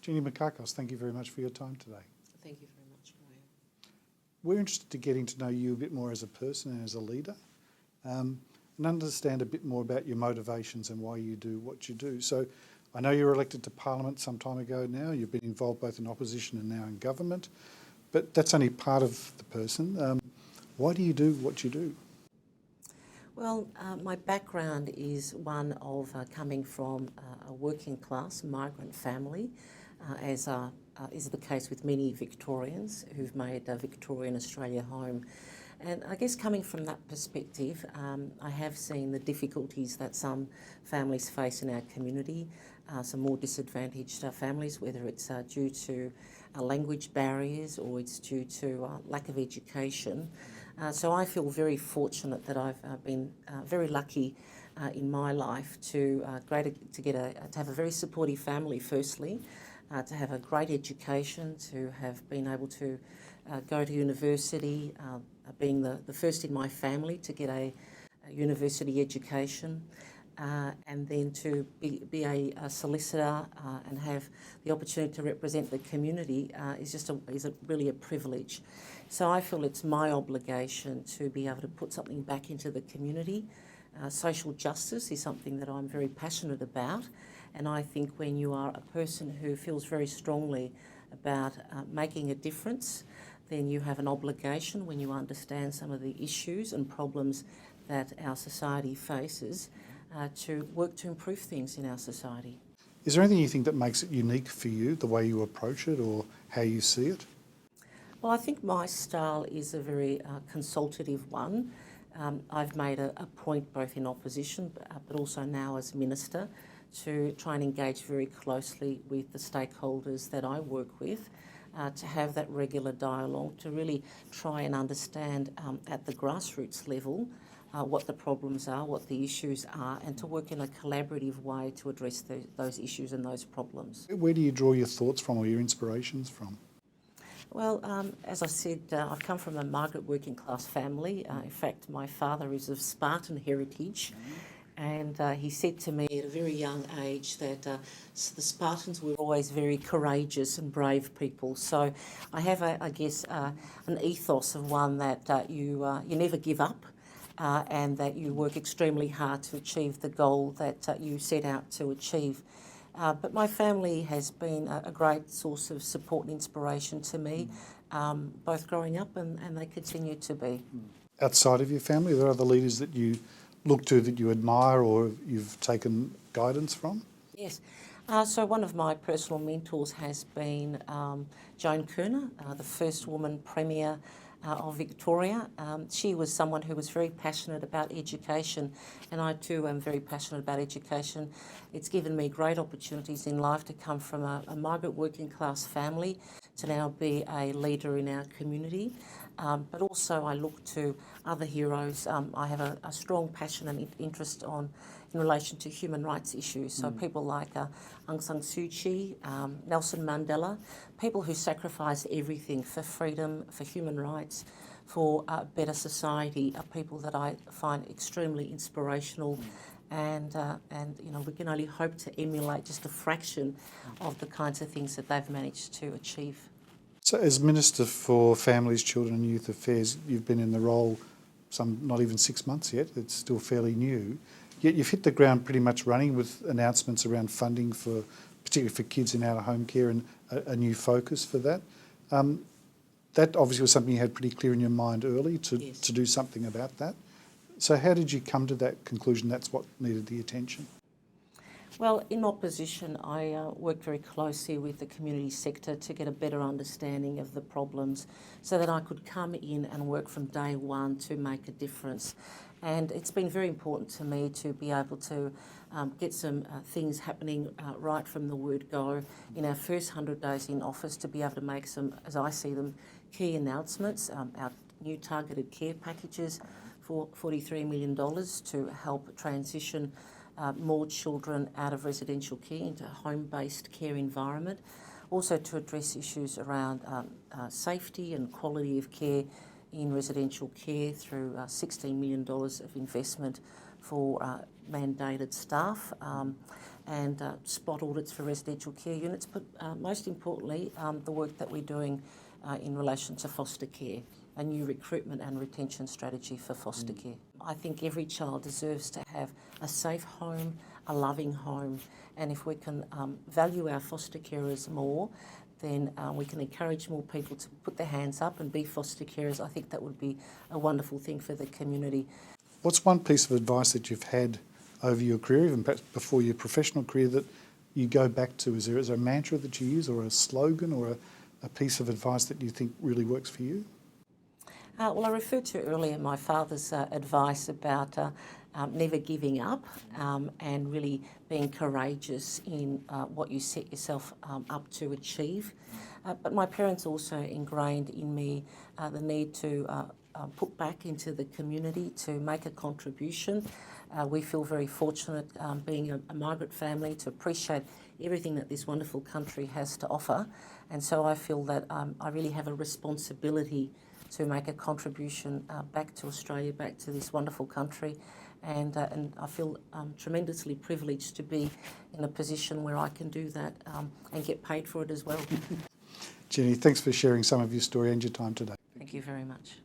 Jeannie Mikakos, thank you very much for your time today. Thank you very much, Graham. We're interested in getting to know you a bit more as a person and as a leader, and understand a bit more about your motivations and why you do what you do. So I know you were elected to Parliament some time ago now. You've been involved both in opposition and now in government, but that's only part of the person. Why do you do what you do? Well, my background is one of coming from a working class migrant family, as is the case with many Victorians who've made Victorian Australia home. And I guess coming from that perspective, I have seen the difficulties that some families face in our community, some more disadvantaged families, whether it's due to language barriers or it's due to lack of education. So I feel very fortunate that I've been very lucky in my life to have a very supportive family, firstly, to have a great education, to have been able to go to university, being the first in my family to get a university education, and then to be a solicitor and have the opportunity to represent the community is really a privilege. So I feel it's my obligation to be able to put something back into the community. Social justice is something that I'm very passionate about, and I think when you are a person who feels very strongly about making a difference, then you have an obligation, when you understand some of the issues and problems that our society faces, to work to improve things in our society. Is there anything you think that makes it unique for you, the way you approach it or how you see it? Well, I think my style is a very consultative one. I've made a point both in opposition but also now as Minister to try and engage very closely with the stakeholders that I work with, to have that regular dialogue, to really try and understand at the grassroots level what the problems are, what the issues are, and to work in a collaborative way to address those issues and those problems. Where do you draw your thoughts from or your inspirations from? Well, as I said, I've come from a migrant working class family. In fact, my father is of Spartan heritage, and he said to me at a very young age that the Spartans were always very courageous and brave people. So I have, an ethos of one that you never give up, and that you work extremely hard to achieve the goal that you set out to achieve. But my family has been a great source of support and inspiration to me, both growing up and they continue to be. Outside of your family, are there other leaders that you look to that you admire or you've taken guidance from? Yes. So one of my personal mentors has been Joan Kirner, the first woman Premier of Victoria. She was someone who was very passionate about education, and I too am very passionate about education. It's given me great opportunities in life to come from a migrant working class family to now be a leader in our community. But also I look to other heroes. I have a strong passion and interest in relation to human rights issues. So people like Aung San Suu Kyi, Nelson Mandela, people who sacrificed everything for freedom, for human rights, for a better society, are people that I find extremely inspirational. And we can only hope to emulate just a fraction of the kinds of things that they've managed to achieve. So as Minister for Families, Children and Youth Affairs, you've been in the role not even 6 months yet, it's still fairly new. Yet you've hit the ground pretty much running with announcements around funding particularly for kids in out-of-home care and a new focus for that. That obviously was something you had pretty clear in your mind early to do something about that. So how did you come to that conclusion that's what needed the attention? Well, in opposition, I worked very closely with the community sector to get a better understanding of the problems so that I could come in and work from day one to make a difference. And it's been very important to me to be able to get some things happening right from the word go in our first 100 days in office, to be able to make some, as I see them, key announcements, our new targeted care packages for $43 million to help transition more children out of residential care into a home-based care environment. Also to address issues around safety and quality of care in residential care through $16 million of investment for mandated staff and spot audits for residential care units, but most importantly, the work that we're doing in relation to foster care, a new recruitment and retention strategy for foster care. I think every child deserves to have a safe home, a loving home, and if we can value our foster carers more, then we can encourage more people to put their hands up and be foster carers. I think that would be a wonderful thing for the community. What's one piece of advice that you've had over your career, even perhaps before your professional career, that you go back to? Is there a mantra that you use, or a slogan, or a piece of advice that you think really works for you? Well, I referred to earlier my father's advice about never giving up and really being courageous in what you set yourself up to achieve. But my parents also ingrained in me the need to put back into the community to make a contribution. We feel very fortunate being a migrant family to appreciate everything that this wonderful country has to offer, and so I feel that I really have a responsibility to make a contribution back to Australia, back to this wonderful country, and I feel tremendously privileged to be in a position where I can do that and get paid for it as well. Jenny, thanks for sharing some of your story and your time today. Thank you very much.